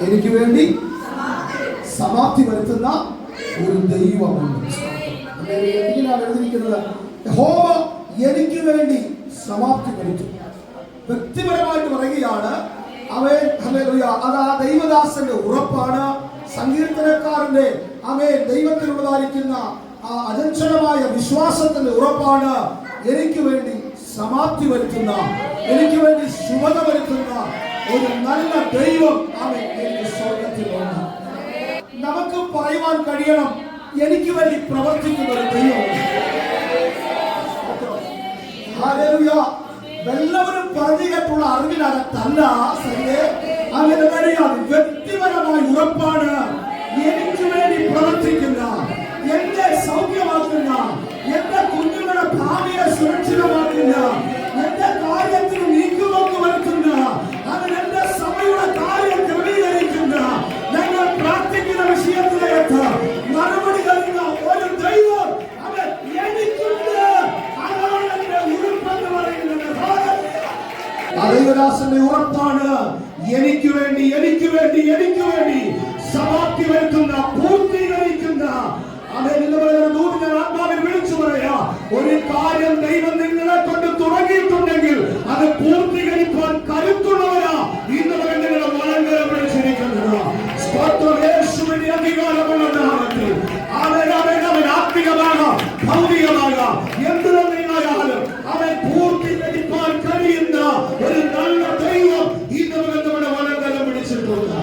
എനിക്ക് വേണ്ടി സമാപ്തി വരുത്തുന്ന ഒരു ദൈവമുണ്ട്. എന്തിനാണ് എഴുതിയിരിക്കുന്നത്? യഹോവ എനിക്ക് വേണ്ടി സമാപ്തി വരുത്തും. വ്യക്തിപരമായിട്ട് പറയുകയാണ് അവൻ. അത് ആ ദൈവദാസന്റെ ഉറപ്പാണ്. സങ്കീർത്തനക്കാരന്റെ ദൈവത്തിനുള്ളതായിരിക്കുന്ന ആ അചഞ്ചലമായ വിശ്വാസത്തിന്റെ ഉറപ്പാണ്. എനിക്ക് വേണ്ടി സമാപ്തി വരുത്തുന്ന, എനിക്ക് വേണ്ടി ശുഭത വരുത്തുന്ന ഒരു നല്ല ദൈവം എനിക്ക് സ്വർഗത്തിലുണ്ട്. നമുക്ക് പറയുവാൻ കഴിയണം, എനിക്ക് വേണ്ടി പ്രവർത്തിക്കുന്ന ഒരു ദൈവം. എല്ലാവരും പറഞ്ഞു കേട്ടുള്ള അറിവിനകത്തല്ല, അങ്ങനെ കഴിയാതെ വ്യക്തിപരമായ ഉറപ്പാണ്. എനിക്ക് വേണ്ടി പ്രവർത്തിക്കുന്ന, എന്നെ സൗഖ്യമാക്കുന്ന, എന്റെ കുഞ്ഞുങ്ങളുടെ ഭാവിയെ സുരക്ഷിതമാക്കുന്ന, എന്റെ കാര്യത്തിന് നീക്കുപോക്ക് വരുത്തുന്ന, അതിന് എന്റെ സഭയുടെ കാര്യം ക്രമീകരിക്കുന്ന, ഞങ്ങൾ പ്രാർത്ഥിക്കുന്ന വിഷയത്തിലേക്ക് മറുപടി തരുന്ന ഒരു ദൈവം അവൻ എനിക്കുണ്ട്. അതാണ് എന്റെ ഉറപ്പെന്ന് പറയുന്നത്. ദൈവദാസന്റെ ഉറപ്പാണ്. എനിക്ക് വേണ്ടി എനിക്ക് വേണ്ടി എനിക്ക് വേണ്ടി സമാപ്തി വരുത്തുന്ന, പൂർത്തീകരിക്കുന്ന. ഞാൻ ആത്മാവിൽ വിളിച്ചു പറയാ, ഒരു കാര്യം ദൈവം നിങ്ങളെ കൊണ്ട് തുടങ്ങിയിട്ടുണ്ടെങ്കിൽ അത് പൂർത്തീകരിക്കാൻ കരുത്തുള്ളവരാ ഇന്ന് നിങ്ങളുടെ വളങ്കര വിളിച്ചിരിക്കുന്നത്. യേശുവിന്റെ അധികാരമുള്ള നാമത്തിൽ അവൻ ആത്മികമാകാം, ഭൗതികമാകാം, എന്ത് തന്നെയായാലും അവൻ പൂർത്തീകരിക്കാൻ കഴിയുന്ന ഒരു നല്ല ദൈവം ഇന്ന് നമ്മുടെ വളങ്കര വിളിച്ചിട്ടുണ്ട്.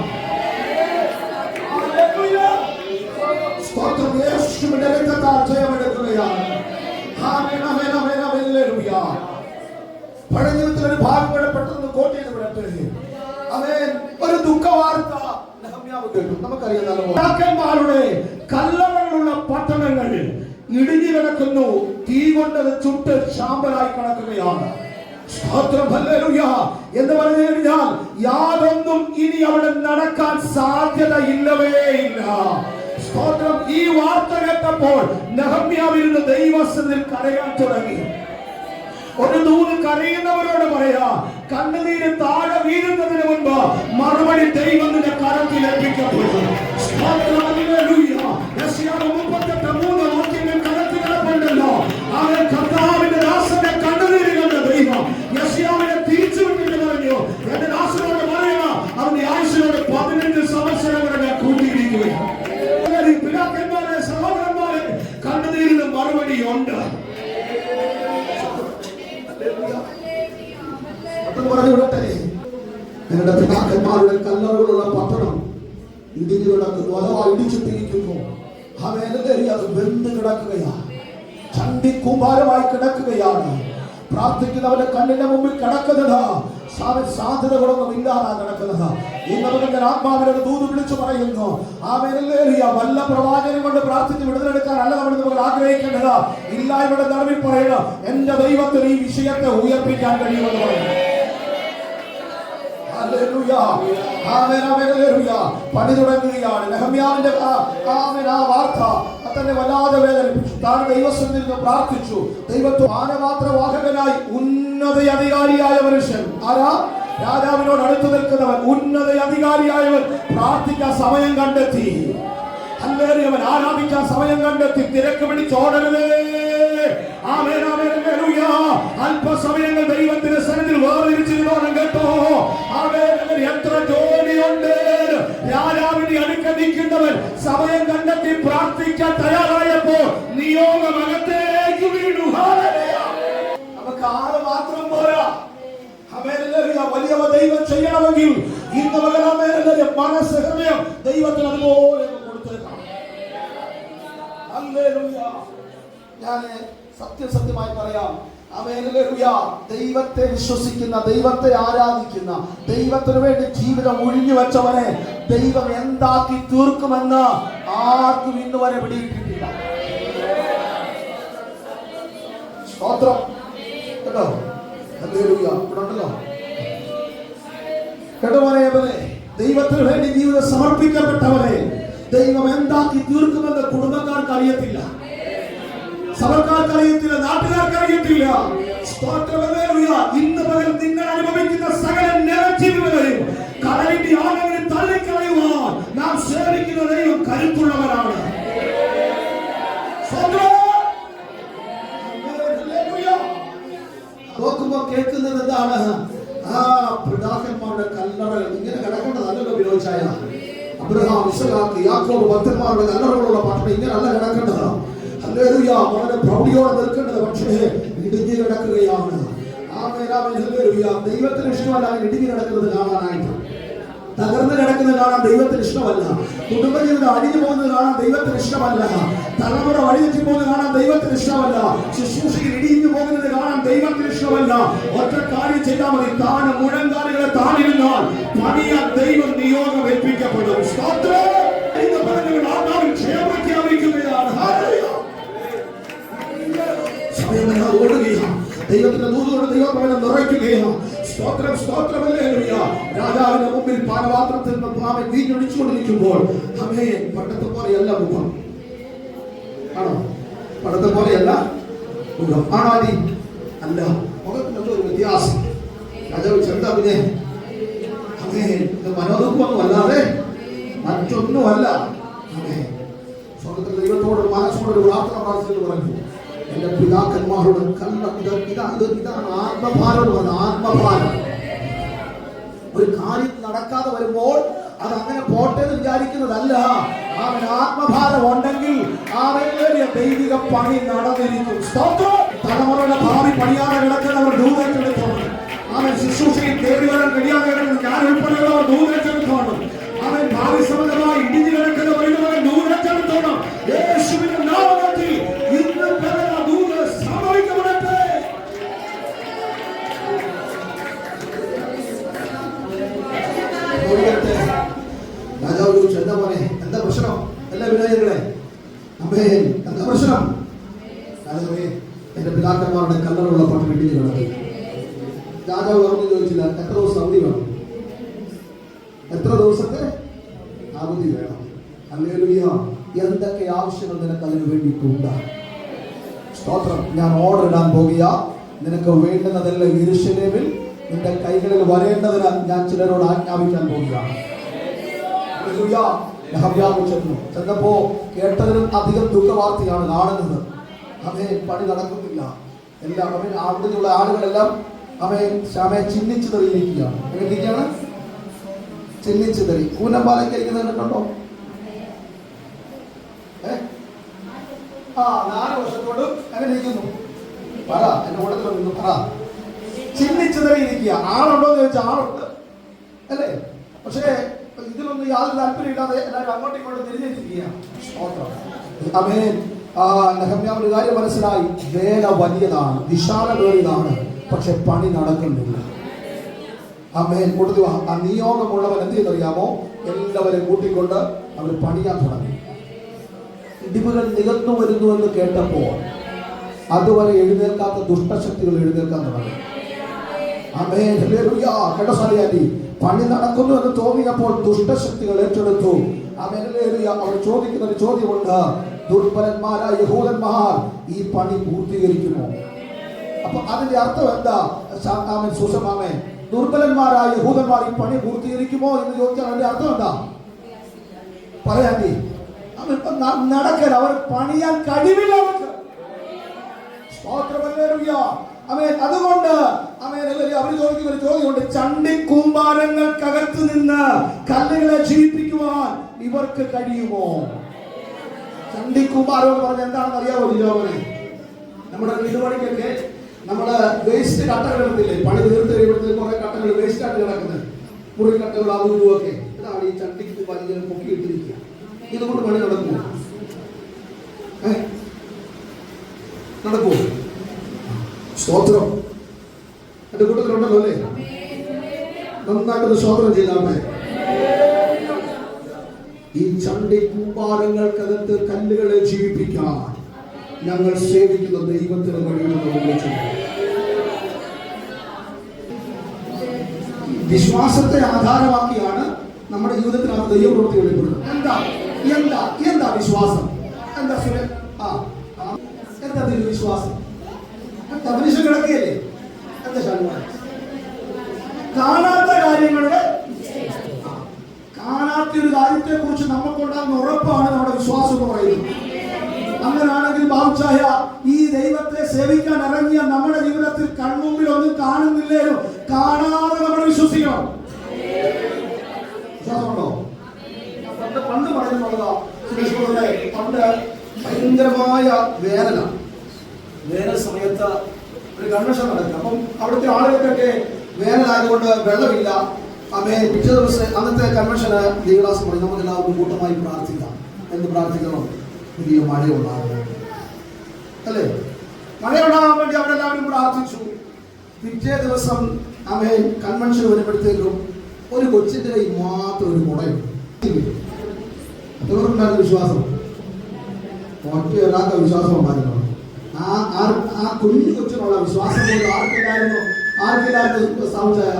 യേശുവിന്റെ രക്തത്താൽ ജയമെടുക്കുകയാണ്. പഴയ ജീവിതത്തിൽ ഒരു ഭാഗം പെട്ടെന്ന് കോട്ടയിൽ വിടട്ടെ. ഒരു ദുഃഖവാർത്ത കേട്ടു. നമുക്കറിയാമാരുടെ കല്ലറകളുള്ള പട്ടണങ്ങളിൽ ഇടിഞ്ഞു കിടക്കുന്നു. തീ കൊണ്ടത് ചുട്ട് ശാമ്പലായി കിടക്കുകയാണ്. എന്ന് പറഞ്ഞു കഴിഞ്ഞാൽ യാതൊന്നും ഇനി അവിടെ നടക്കാൻ സാധ്യത ഇല്ലവേ ഇല്ല. ഈ വാർത്ത കേട്ടപ്പോൾ നെഹമ്യാവിരുന്ന് ദൈവസന്നിധിയിൽ കരയാൻ തുടങ്ങി. ഒരു ദൂത് കരയുന്നവരോട് പറയാ, കണ്ണുനീര് താഴെ വീഴുന്നതിന് മുൻപ് മറുപടി ദൈവത്തിന്റെ കരത്തിൽ ഏൽപ്പിക്കപ്പെട്ടു. 38:3 വാക്യങ്ങൾ കരത്തിൽ കിടപ്പുണ്ടല്ലോ. അവൻ കർത്താവിന്റെ ദാസന്റെ കണ്ണുനീര് കണ്ട ദൈവം യെശയ്യാവിനെ തിരിച്ചു വിട്ടിട്ട് പറഞ്ഞു, എന്റെ ദാസനോട് പറയുക, അവന്റെ ആയുസ്സിനോട് 15 സംവത്സരം കൂടെ കൂട്ടിയിരിക്കുകയാണ്. പിതാക്കന്മാരെ, സഹോദരന്മാരെ, കണ്ണുനീരിന് മറുപടിയുണ്ട്. നിങ്ങളുടെ പിതാക്കന്മാരുടെ കല്ലറുകളുള്ള പട്ടണം ഇടിഞ്ഞു കിടക്കുന്നു, അഥവാ ഇടിച്ചിട്ടിരിക്കുന്നു. അത് വെന്ത് കിടക്കുകയാണ്, ചണ്ടി കൂമ്പാരമായി കിടക്കുകയാണ്. പ്രാർത്ഥിക്കുന്നവരുടെ കണ്ണിന്റെ മുമ്പിൽ കിടക്കുന്നത് സാധ്യതകളൊന്നും ഇല്ലാതാ കിടക്കുന്നത്. ഇന്ന് ആത്മാവിനോട് ദൂത് വിളിച്ചു പറയുന്നു, വല്ല പ്രവാചകനെ കൊണ്ട് പ്രാർത്ഥിച്ച് വിടുതലെടുക്കാൻ അല്ല നമ്മൾ ആഗ്രഹിക്കേണ്ടത്. ഇല്ലായ്മയുടെ നടുവിൽ പറയുക, എന്റെ ദൈവത്തിന് ഈ വിഷയത്തെ ഉയർപ്പിക്കാൻ കഴിയുമെന്ന് പറയുന്നു. പണി തുടങ്ങുകയാണ്. നെഹമ്യാവിന്റെ ആ വാർത്ത തന്നെ വല്ലാതെ വേദനിപ്പിച്ചു. താൻ ദൈവസന്നിധിയിൽ പ്രാർത്ഥിച്ചു. ദൈവത്തെ ആനപാത്രവാഹകനായി ഉന്നത അധികാരിയായ മനുഷ്യൻ, ആരാ? രാജാവിനോട് അടുത്തു നിൽക്കുന്നവൻ, ഉന്നത അധികാരിയായവൻ പ്രാർത്ഥിക്കാൻ സമയം കണ്ടെത്തി. അവൻ ആരാധിക്കാൻ സമയം കണ്ടെത്തി. തിരക്ക് പിടിച്ചോടരുതേ. അല്പസമയങ്ങൾ ദൈവത്തിന്റെ സന്നിധിയിൽ വേർതിരിച്ചിരുന്നോണം കേട്ടോ. എത്ര ജോലിയുണ്ട്. രാജാവിന്റെ അടുക്ക നിൽക്കുന്നവൻ സമയം കണ്ടെത്തി പ്രാർത്ഥിക്കാൻ തയ്യാറായപ്പോ നിയോഗം അകത്തേക്ക് വീണു. നമുക്ക് ആള് മാത്രം പോരാ. വലിയ ദൈവം ചെയ്യണമെങ്കിൽ ഇന്ന് മനസ്സ്, ഹൃദയം ദൈവത്തിന് അതുപോലെ കൊടുത്തേക്കാം. ഞാൻ സത്യസത്യമായി പറയാം, ദൈവത്തെ വിശ്വസിക്കുന്ന, ദൈവത്തെ ആരാധിക്കുന്ന, ദൈവത്തിന് വേണ്ടി ജീവിതം ഒഴിഞ്ഞു വെച്ചവനെ ദൈവം എന്താക്കി തീർക്കുമെന്ന് ആർക്കും ഇന്ന് വരെ പിടിയിട്ടിട്ടില്ല. സ്തോത്രം കേട്ടോ. ഉണ്ടല്ലോ കേട്ടോ മോനെ, ദൈവത്തിന് വേണ്ടി ജീവിതം സമർപ്പിക്കപ്പെട്ടവരെ ദൈവം എന്താക്കി തീർക്കുമെന്ന് കുടുംബക്കാർക്ക് അറിയത്തില്ല, സഭക്കാർക്ക് അറിയത്തില്ല, നാട്ടുകാർക്ക് അറിയത്തില്ല. ഇന്ന് പകൽ നിങ്ങൾ അനുഭവിക്കുന്ന സകല നെഗറ്റീവുകളെയും കടലിന്റെ ആഴങ്ങളിൽ തള്ളിക്കളയുവാൻ നാം സേവിക്കുന്ന ദൈവം കരുത്തുള്ളവരാണ്. നോക്കുമ്പോ കേൾക്കുന്നത് എന്താണ്? ആ പിതാക്കന്മാരുടെ കല്ലറകൾ ഇങ്ങനെ കിടക്കേണ്ടതല്ലോ വിരോചായ. അബ്രഹാം, ഇസ്ഹാക്ക്, യാക്കോബ് ഭക്തന്മാരുടെ കല്ലറകളുള്ള പട്ടണം ഇങ്ങനല്ല കിടക്കേണ്ടത്. ഹല്ലേലൂയ. വളരെ പ്രൗഢിയോടെ നിൽക്കേണ്ടത് പക്ഷേ ഇടിഞ്ഞു കിടക്കുകയാണ്. ആമേൻ, ആമേൻ, ഹല്ലേലൂയ. ദൈവത്തിന് ഇഷ്ടമല്ല ഇടിഞ്ഞു കിടക്കുന്നത് കാണാനായിട്ട്. തകർന്നു കിടക്കുന്നത് കാണാൻ ദൈവത്തിന് ഇഷ്ടമല്ല. കുടുംബജീവിതം അടിഞ്ഞു പോകുന്നത് കാണാൻ ദൈവത്തിന് ഇഷ്ടമല്ല. തലമുറ വഴിതെറ്റി പോകുന്നത് കാണാൻ ദൈവത്തിന് ഇഷ്ടമല്ല. ശുശ്രൂഷയിൽ ഇടിഞ്ഞു പോകുന്നത് കാണാൻ ദൈവത്തിന് ഇഷ്ടമല്ല. ഒറ്റ കാര്യം ചെയ്താൽ മതി, താൻ മുഴങ്കാലുകളെ താണിരുന്നാൽ പണിയാൻ ദൈവം നിയോഗം ഏൽപ്പിക്കപ്പെടും. സ്തോത്രം. എന്ന് പറഞ്ഞുകൊണ്ട് ആത്മാവിൽ ക്ഷേമം പ്രഖ്യാപിക്കുകയാണ്. സമയമെല്ലാം ഓടുകയാണ്. ദൈവത്തിന്റെ ദൂതുകൊണ്ട് ദൈവഭവനം നിറയ്ക്കുകയാണ്. സ്തോത്രം, സ്തോത്രം, ഹല്ലേലൂയ. രാജാവിന്റെ മുമ്പിൽ പാനപാത്രത്തിൽ നിന്ന് വീഞ്ഞൊഴിച്ചുകൊണ്ടിരിക്കുമ്പോൾ ആമേൻ, പണ്ടത്തെ പോലെയല്ല മുഖം. ആണോ? പണ്ടത്തെ പോലെയല്ല മുഖം. ആണോ അടി? അല്ല. മുഖത്തിനൊക്കെ ഒരു വ്യത്യാസം. രാജാവ് ചെറുതാ പിന്നെ ആമേൻ, മനോദുഃഖമൊന്നും അല്ലാതെ മറ്റൊന്നുമല്ല. ആമേൻ. സ്വർഗ്ഗത്തിലെ ദൈവത്തോട് മനസ്സോടൊരു പ്രാർത്ഥന പ്രാർത്ഥിച്ചിട്ട് പറഞ്ഞു, എന്റെ പിതാക്കന്മാരോട് ഇതാണ് ആത്മഭാരം. ആത്മഭാരം. ഒരു കാര്യം നടക്കാതെ വരുമ്പോൾ അത് അങ്ങനെ പോട്ടെ എന്ന് വിചാരിക്കുന്നതല്ല. അവൻ ആത്മഭാരം ഉണ്ടെങ്കിൽ അവൻ ദൈവിക പണി നടന്നിരിക്കും. തലമുറയുടെ ഭാവി പണിയാതെ കിടക്കുന്നവർ ദൂരത്തെടുത്തോണം. അവൻ ശുശ്രൂഷയിൽ കയറി വരാൻ കഴിയാതെ ഞാൻ ഉൾപ്പെടെയുള്ളവർ ദൂരത്തെടുത്തോണം. അവൻ ഭാവി സംബന്ധമായി ഇടിഞ്ഞു കിടക്കുന്നവർ ദൂരത്തെടുത്തോണം. യേശുവിന്റെ നാമത്തിൽ ഇന്ന് സംഭവിക്കപ്പെടട്ടെ. രാജാവ് ചോദിച്ചു, എന്താ പോലെ, എന്താ പ്രശ്നം? എല്ലാ വിനായകളെ അമ്മേ, എന്താ പ്രശ്നം? രാജാവേ, എന്റെ പിതാക്കന്മാരുടെ കല്ലറുള്ള പട്ടണം ഇടിഞ്ഞു കിടക്കി. രാജാവ് പറഞ്ഞു ചോദിച്ചില്ല, എത്ര ദിവസം അവധി വേണം? എത്ര ദിവസത്തെ അവധി വേണം? ഹല്ലേലൂയ. എന്തൊക്കെ ആവശ്യങ്ങൾ നിനക്ക് അതിനു വേണ്ടിയിട്ടുണ്ട്? സ്തോത്രം. ഞാൻ ഓർഡർ ഇടാൻ പോകുക. നിനക്ക് വേണ്ടുന്നതെല്ലാം യെരൂശലേമിൽ നിന്റെ കൈകളിൽ വരേണ്ടതിനാൽ ഞാൻ ചിലരോട് ആജ്ഞാപിക്കാൻ പോവുകയാണ്. ചെന്നപ്പോ കേട്ടതിനും അധികം ദുഃഖവാർത്തയാണ് കാണുന്നത്. അവൻ പണി നടക്കുന്നില്ല. എല്ലാം അവൻ അവിടെയുള്ള ആളുകളെല്ലാം അവൻ ചിഹ്നിച്ചു തെളിയിരിക്കുകയാണ്. എങ്ങനെയൊക്കെയാണ് ചിഹ്നിച്ചു തെളി? കൂനമ്പാലയ്ക്ക് ഇരിക്കുന്നത് കണ്ടോ? 4 വർഷത്തോടും അങ്ങനെ ഇരിക്കുന്നു. പറ, എന്റെ കൂട്ടത്തിൽ നിന്ന് പറ. ചിഹ്നിച്ചു തെളിയിരിക്കുക. ആളുണ്ടോ എന്ന് ചോദിച്ചാൽ ആളുണ്ട് അല്ലേ? പക്ഷേ ഇതിലൊന്നും യാതൊരു താല്പര്യം ഇല്ലാതെ എല്ലാവരും അങ്ങോട്ടും ഇങ്ങോട്ടും തിരിഞ്ഞിരിക്കുകയാണ്. നെഹമ്യാവിന്റെ കാര്യം മനസ്സിലായി. വേല വലിയതാണ്, വിശാലമേറിയതാണ്, പക്ഷെ പണി നടക്കുന്നില്ല. ആമേൻ. കൊടുത്തു. ആ നിയോഗമുള്ളവൻ എന്ത് ചെയ്തറിയാമോ? എല്ലാവരെയും കൂട്ടിക്കൊണ്ട് അവർ പണിയാൻ തുടങ്ങി. ഇടിവുകൾ നികന്നു വരുന്നു എന്ന് കേട്ടപ്പോൾ അതുവരെ എഴുന്നേൽക്കാത്ത ദുഷ്ടശക്തികൾ എഴുന്നേൽക്കാൻ തുടങ്ങി. ആമേൻ. ഹല്ലേലൂയ. കേട്ടോ സാലിയാറ്റി, പണി നടക്കുന്നു എന്ന് തോന്നിയപ്പോൾ ദുഷ്ടശക്തികൾ ഏറ്റെടുത്തു. ആമേൻ. ഹല്ലേലൂയ. അവർ ചോദിക്കുന്ന ഒരു ചോദ്യമുണ്ട്, ദുർബലന്മാരായ യഹൂദന്മാർ ഈ പണി പൂർത്തീകരിക്കുമോ? അപ്പൊ അതിന്റെ അർത്ഥം എന്താ? ആമേൻ. സുസമാമേ, ദുർബലന്മാരായ യഹൂദന്മാർ ഈ പണി പൂർത്തീകരിക്കുമോ എന്ന് ചോദിച്ചാൽ അതിന്റെ അർത്ഥം എന്താ? പറയാണ്ടി നടക്കൽ, അവർ പണിയാൻ കഴിവില്ല അവർക്ക്. അതുകൊണ്ട് അവർ ചോദിക്കുന്ന ഒരു ചോദ്യമുണ്ട്, ചണ്ടിക്കൂമ്പാരങ്ങൾക്കകത്ത് നിന്ന് കല്ലുകളെ ജീവിപ്പിക്കുവാൻ ഇവർക്ക് കഴിയുമോ? ചണ്ടിക്കൂമ്പാരം എന്ന് പറഞ്ഞാൽ എന്താണെന്ന് അറിയാമോ? ജിജോമനെ, നമ്മുടെ വീടുപണിക്കൊക്കെ നമ്മള് വേസ്റ്റ് കട്ടകൾ എടുത്തില്ലേ? പണി തീർത്ത് കഴിയുമ്പോഴത്തേക്ക് കുറെ കട്ടകൾ വേസ്റ്റ് ആയിട്ട് കിടക്കുന്നത്, മുറിക്കട്ടകൾ അതുമൊക്കെ. ഇതാണ് ഈ ചണ്ടിക്കൂമ്പാരം ഇങ്ങനെ പൊക്കിയിട്ടിരിക്കുക. ഇതുകൊണ്ട് പണി നടക്കുമോ? നടക്കുമോ? സ്തോത്രം. എന്റെ കൂട്ടത്തിലുണ്ടല്ലോ അല്ലേ? നന്നായിട്ടൊന്ന് സ്തോത്രം ചെയ്താമേ. ഈ ചണ്ടി കൂമ്പാരങ്ങൾക്കകത്ത് കല്ലുകളെ ജീവിപ്പിക്കാൻ ഞങ്ങൾ സേവിക്കുന്ന ദൈവത്തിന് വഴിയുണ്ട്. വിശ്വാസത്തെ ആധാരമാക്കിയാണ് നമ്മുടെ ജീവിതത്തിനകത്ത് ദൈവപ്രവൃത്തി വെളിപ്പെടുന്നത്. എന്താ വിശ്വാസം? എന്താ എന്താ വിശ്വാസം? മനുഷ്യ കിടക്കുകയല്ലേ? എന്താ കാണാത്ത കാര്യങ്ങളുടെ കാണാത്ത ഒരു കാര്യത്തെ കുറിച്ച് നമുക്കുണ്ടാകുന്ന ഉറപ്പാണ് നമ്മുടെ വിശ്വാസം എന്ന് പറയുന്നത്. അങ്ങനാണെങ്കിൽ ബാബുച്ചായ, ഈ ദൈവത്തെ സേവിക്കാൻ ഇറങ്ങിയ നമ്മുടെ ജീവിതത്തിൽ കൺമുമ്പിൽ ഒന്നും കാണുന്നില്ലേലും കാണാതെ നമ്മൾ വിശ്വസിക്കണം. വിശ്വാസമുണ്ടോ? പണ്ട് പറയുന്നുള്ളതാ, പണ്ട് ഭയങ്കരമായ വേനലാണ്. വേനൽ സമയത്ത് ഒരു കൺവെൻഷൻ നടക്കുക. അപ്പം അവിടുത്തെ ആളുകൾക്കൊക്കെ വേനലായതുകൊണ്ട് വെള്ളമില്ല. പിറ്റേ ദിവസം അന്നത്തെ കൺവെൻഷന് ദേവദാസ് പറയും, നമുക്ക് എല്ലാവർക്കും കൂട്ടമായി പ്രാർത്ഥിക്കാം. എന്ത് പ്രാർത്ഥിക്കണം? പുതിയ മഴയുണ്ടാകും, അല്ലേ? മഴയുണ്ടാകാൻ വേണ്ടി അവരെല്ലാവരും പ്രാർത്ഥിച്ചു. പിറ്റേ ദിവസം കൺവെൻഷൻ വരുമ്പോഴത്തേക്കും ഒരു കൊച്ചിന്റെ കൈ മാത്രം ഒരു കുടയുണ്ട്. അതുകൊണ്ടുണ്ടായിരുന്ന വിശ്വാസം ഒറ്റ ഒരാൾക്ക് വിശ്വാസം ഉണ്ടായിരുന്നു. ആ കുഞ്ഞു കൊച്ചിനുള്ള വിശ്വാസം കൊണ്ട് ആർക്കില്ലായിരുന്നു സാധിച്ചായ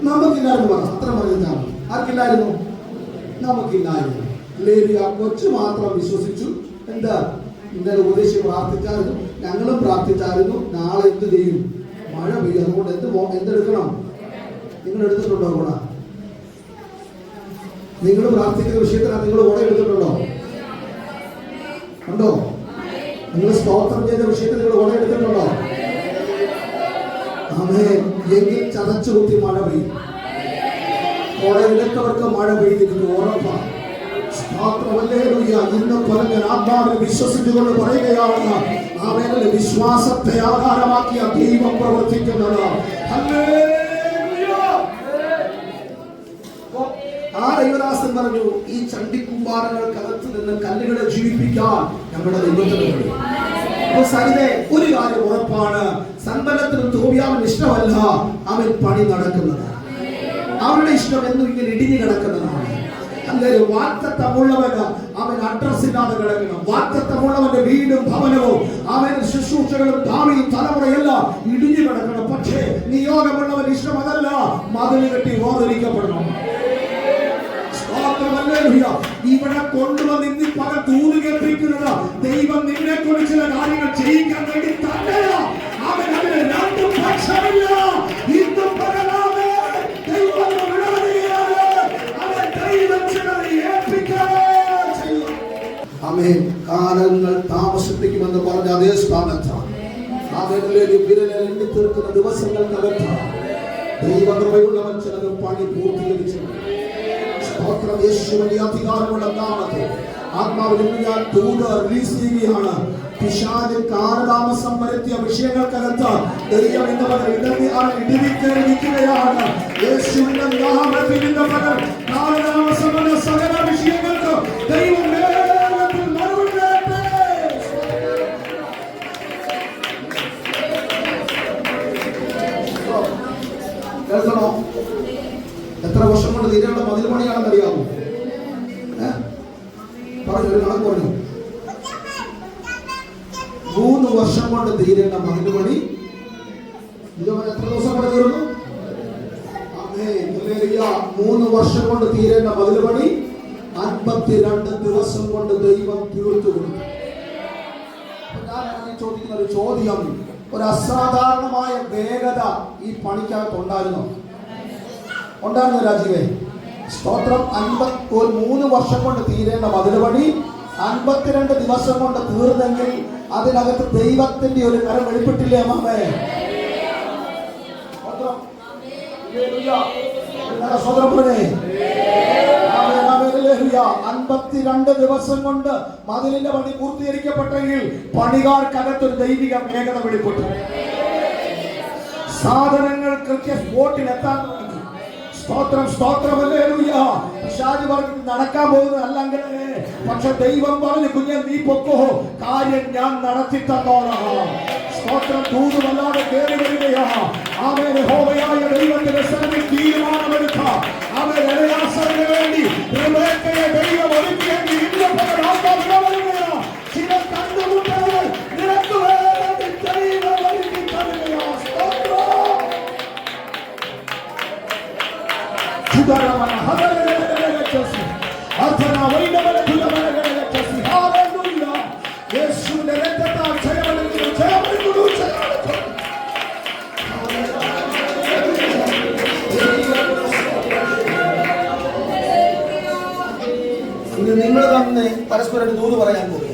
നമുക്കില്ലായിരുന്നു. അത്ര പറഞ്ഞാണ് ആർക്കില്ലായിരുന്നു? നമുക്കില്ലായിരുന്നു. ആ കൊച്ചു മാത്രം വിശ്വസിച്ചു. എന്താ? ഇന്നലെ ഉപദേശി പ്രാർത്ഥിച്ചായിരുന്നു, ഞങ്ങളും പ്രാർത്ഥിച്ചായിരുന്നു. നാളെ എന്ത് ചെയ്യും? മഴ പെയ്യും. അതുകൊണ്ട് എന്തെടുക്കണം? നിങ്ങൾ എടുത്തിട്ടുണ്ടോ കൂടെ? നിങ്ങൾ പ്രാർത്ഥിക്കുന്ന വിഷയത്തിനാണ് നിങ്ങൾ കൂടെ എടുത്തിട്ടുണ്ടോ? ഉണ്ടോ? നിങ്ങൾ സ്തോത്രം ചെയ്ത വിഷയത്തിൽ നിങ്ങൾ കൂടെ എടുത്തിട്ടുണ്ടോ? എങ്കിൽ ചതച്ചു കുത്തി മഴ പെയ്യും. കോടയിലെത്തവർക്ക് മഴ പെയ്തിരിക്കുന്നു, ഉറപ്പാണ്. ഇന്ന് പറഞ്ഞ ആത്മാവിനെ വിശ്വസിച്ചുകൊണ്ട് പറയുകയാണ്, അവരുടെ വിശ്വാസത്തെ ആധാരമാക്കിയ ദൈവം പ്രവർത്തിക്കുന്നത്. ആ ദൈവദാസൻ പറഞ്ഞു, ഈ ചണ്ടിക്കുമ്പാരങ്ങൾക്കകത്ത് നിന്ന് കല്ലുകളെ ജീവിപ്പിക്കാൻ നമ്മുടെ ദൈവത്തിന് കഴിയും. ഒരു കാര്യം ഉറപ്പാണ്, സമ്പന്നത്തിനും തോബിയാവിന് ഇഷ്ടമല്ല അവൻ പണി നടക്കുന്നത്. അവരുടെ ഇഷ്ടം എന്നും ഇങ്ങനെ ഇടിഞ്ഞു കിടക്കുന്നതാണ്. അല്ലെങ്കിൽ വാഗ്ദത്തമുള്ളവന് അവൻ അഡ്രസ് ഇല്ലാതെ കിടക്കണം. വാഗ്ദത്തമുള്ളവന്റെ വീടും ഭവനവും അവന്റെ ശുശ്രൂഷകളും ഭാവിയും തലമുറയെല്ലാം ഇടിഞ്ഞു കിടക്കണം. പക്ഷേ നിയോഗമുള്ളവൻ ഇഷ്ടം അതല്ല, മതിൽ കെട്ടി വേർതിരിക്കപ്പെടണം. ഇവിടെ കൊണ്ടുവന്ന് ഇന്ന് പല തൂത് കേൾപ്പിക്കുന്നത് ദൈവം നിന്നെ കൊണ്ട് ചില കാര്യങ്ങൾ ചെയ്യിക്കാൻ വേണ്ടി തന്നെയാ. അവൻ അതിന് രണ്ടു പക്ഷമില്ല. ഇന്ന് പകലാതെ ദൈവം കാലങ്ങൾ താമസിപ്പിക്കുമെന്ന് പറഞ്ഞ അതേ സ്ഥാനത്താണ് വിരലെണ്ണി തീർക്കുന്ന ദിവസങ്ങൾക്കകത്താണ് ദൈവകൃപയുള്ളവൻ ചിലത് പണി പൂർത്തീകരിച്ചു. സ്തോത്രം. യേശുവിന്റെ അധികാരമുള്ള നാമത്തിൽ ആത്മാവിൽ ഞാൻ ദൂത് റിലീസ് ചെയ്യുകയാണ്. പിശാച് കാലതാമസം വരുത്തിയ വിഷയങ്ങൾക്കകത്ത് ദൈവം എന്ന് ഇടിവിക്കുകയാണ്. യേശുവിന്റെ നാമത്തിൽ ഇന്ന് പകൽ കാലതാമസം എന്ന സകല വിഷയങ്ങൾക്ക് ദൈവം വേഗത്തിൽ മറുപടി കേൾക്കണോ? എത്ര വർഷം കൊണ്ട് തീരേണ്ട മതിൽ പണിയാണെന്ന് അറിയാമോ? പറഞ്ഞു, ഒരു കണക്ക് പറഞ്ഞു. 3 വർഷം കൊണ്ട് തീരേണ്ട മതിൽ പണി എത്ര ദിവസം കൊണ്ട് തീർന്നു? 3 വർഷം കൊണ്ട് തീരേണ്ട മതിൽ പണി 52 ദിവസം കൊണ്ട് ദൈവം തീർത്തു കൊടുത്തു. ഞാൻ ചോദിക്കുന്ന ഒരു ചോദ്യം, ഒരു അസാധാരണമായ വേഗത ഈ പണിക്കകത്ത് ഉണ്ടായിരുന്നോ? രാജീവേ? സ്തോത്രം. 3 വർഷം കൊണ്ട് തീരേണ്ട മതിൽ പണി 52 ദിവസം കൊണ്ട് തീർന്നെങ്കിൽ അതിനകത്ത് ദൈവത്തിന്റെ ഒരു കരം വെളിപ്പെട്ടില്ലേ അമ്മേ? സോദരനെ 52 ദിവസം കൊണ്ട് മതിലിന്റെ പണി പൂർത്തീകരിക്കപ്പെട്ടെങ്കിൽ പണികാർക്കകത്തൊരു ദൈവിക വേഗത വെളിപ്പെട്ടു. സാധനങ്ങൾ കൃത്യ സ്പോട്ടിലെത്താൻ സ്തോത്രം. പിശാച് പറഞ്ഞു നടക്കാൻ പോകുന്നത് അല്ലെങ്കിൽ, പക്ഷെ ദൈവം പറഞ്ഞു, കുഞ്ഞെ നീ പൊക്കോ, കാര്യം ഞാൻ നടത്തി തന്നോളാം. സ്തോത്രം. തൂതുമല്ലാതെ കയറി വരികയാ. അവൻ യഹോവയായ ദൈവത്തിന്റെ സന്നിധിയിൽ തീരുമാനമെടുക്കാം. അവൻ എലയാസറിന് വേണ്ടി റിബേക്കയെ ദൈവം ഒരുക്കിയെങ്കിൽ ഇന്ന് പകൽ വരികയാ. ചില കണ്ടുമുട്ടലുകൾ നിനക്ക് വേണ്ടി ദൈവം ഒരുക്കി തരികയാ. സ്തോത്രം. യേശുവിന്റെ രക്തത്താൽ ഇനി നിങ്ങൾ തന്നെ പരസ്പരം ദൂത് പറയാൻ പോവുക.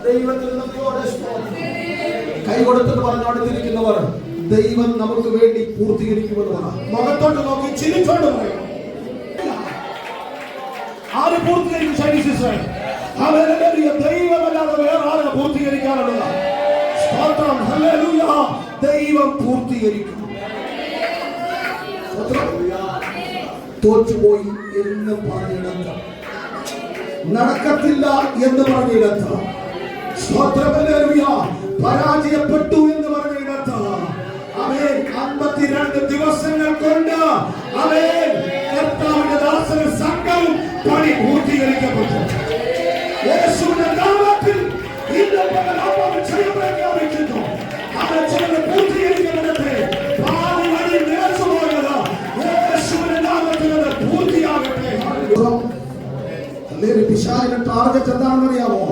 ദൈവത്തിന് നന്ദിയോടെ സ്തോത്രം. കൈ കൊടുത്തിട്ട് പറഞ്ഞോണ്ടിരിക്കുന്നവർ ദൈവം നമുക്ക് വേണ്ടി പൂർത്തീകരിക്കുമെന്ന് പറ. മുഖത്തോട്ട് നോക്കി ചിരിച്ചോണ്ട് പറയും. ആര് പൂർത്തീകരിക്കും? ദൈവമല്ലാതെ വേറെ ആരെ പൂർത്തീകരിക്കാനുള്ള സ്തോത്രം. ഹല്ലേലൂയ. ദൈവം പൂർത്തീകരിക്കും. തോറ്റുപോയി എന്ന് പറഞ്ഞിടത്ത്, നടക്കത്തില്ല എന്ന് പറഞ്ഞിടത്ത്, പരാജയപ്പെട്ടു എന്ന് പറഞ്ഞിടത്ത്, ആമേൻ, 52 ദിവസങ്ങൾ കൊണ്ട് ആമേൻ കർത്താവിന്റെ ദാസന് സകലം പണി പൂർത്തീകരിക്കപ്പെട്ടു. യേശുവിന്റെ നാമത്തിൽ ഇന്ന് പകൽ ആത്മാവിൽ ജയം പ്രഖ്യാപിക്കുന്നു. അവൻ ചിലത് പൂർത്തീകരിക്കപ്പെടട്ടെ. പാതി വഴി നിരച്ചുപോയത് യേശുവിന്റെ നാമത്തിൽ അത് പൂർത്തിയാകട്ടെ. അല്ലെങ്കിൽ പിശാചിന്റെ ടാർഗറ്റ് എന്താണെന്ന് അറിയാമോ?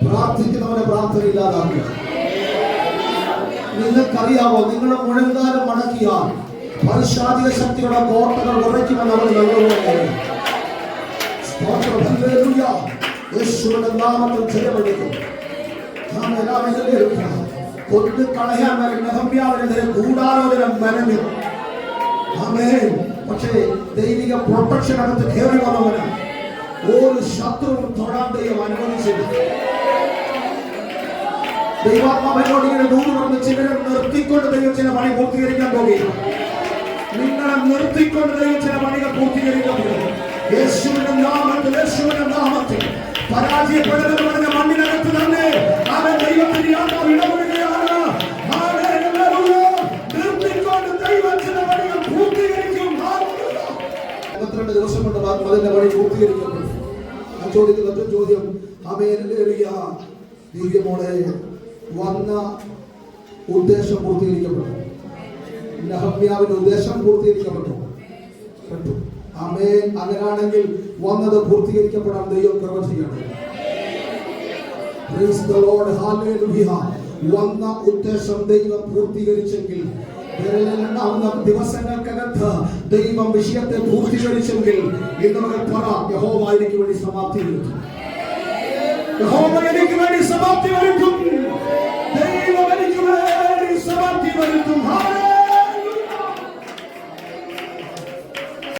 പ്രാർത്ഥിക്കുന്നവനെ പ്രാർത്ഥന ഇല്ലാതാക്കുക. നിങ്ങൾക്കറിയാമോ, നിങ്ങൾ മുഴങ്കാലം മടക്കിയാൽ പൈശാചിക ശക്തിയുടെ കോട്ടകൾ ഉറയ്ക്കുമെന്ന് അവർ നല്ലപോലെ. യേശുവിന്റെ നാമത്തിൽ ജയമെടുക്കും. കൊന്നു കളയാൻ വരെ നെഹമ്യാവിനെതിരെ ഗൂഢാലോചന മെനഞ്ഞു. ആമേൻ. പക്ഷേ ദൈവിക പ്രൊട്ടക്ഷൻ അടുത്ത് കയറി വന്നവന് ഒരു ശത്രുവും തൊടാൻ ദൈവം അനുവദിച്ചില്ല. ദൈവാത്മാവിനോട് ഇങ്ങനെ ദൂത് പറഞ്ഞ് ചിലരെ നിർത്തിക്കൊണ്ട് ദൈവം ചില പണി പൂർത്തീകരിക്കാൻ പോകുകയാണ്. നിങ്ങളെ നിർത്തിക്കൊണ്ട് ദൈവം ചില പണികൾ പൂർത്തീകരിക്കാൻ പോകും. യേശുവിന്റെ നാമത്തിൽ, യേശുവിന്റെ നാമത്തിൽ പരാജയപ്പെടുന്നത് പറഞ്ഞ മണ്ണിനകത്ത് തന്നെ അവൻ ദൈവത്തിന്റെ ആത്മാവ് ഇടപെടുകയാണ്. നിർത്തിക്കൊണ്ട് ദൈവം ചില പണികൾ പൂർത്തീകരിക്കും. 52 ദിവസം കൊണ്ട് അതിന്റെ പണി പൂർത്തീകരിക്കപ്പെടും. ഞാൻ ചോദിക്കുന്ന ഒറ്റ ചോദ്യം, ദിവ്യമോളെ വന്ന ഉദ്ദേശം പൂർത്തീകരിക്കപ്പെട്ടു. നെഹമ്യാവിന്റെ ഉദ്ദേശം പൂർത്തീകരിക്കപ്പെട്ടു. ആമേൻ. അങ്ങനാണെങ്കിൽ വന്നത് പൂർത്തീകരിക്കപ്പെടാൻ ദൈവം കൃപ ചെയ്യണം. Praise the Lord. ഹല്ലേലൂയ. വന്ന ഉദ്ദേശം ദൈവം പൂർത്തീകരിച്ചെങ്കിൽ, ദിവസങ്ങൾക്കകത്ത് ദൈവം വിഷയത്തെ പൂർത്തീകരിച്ചെങ്കിൽ ഇന്ന് നമ്മൾ പറ, യഹോവ എനിക്ക് വേണ്ടി സമാപ്തി വരുത്തും. യഹോവ എനിക്ക് വേണ്ടി സമാപ്തി വരുത്തും.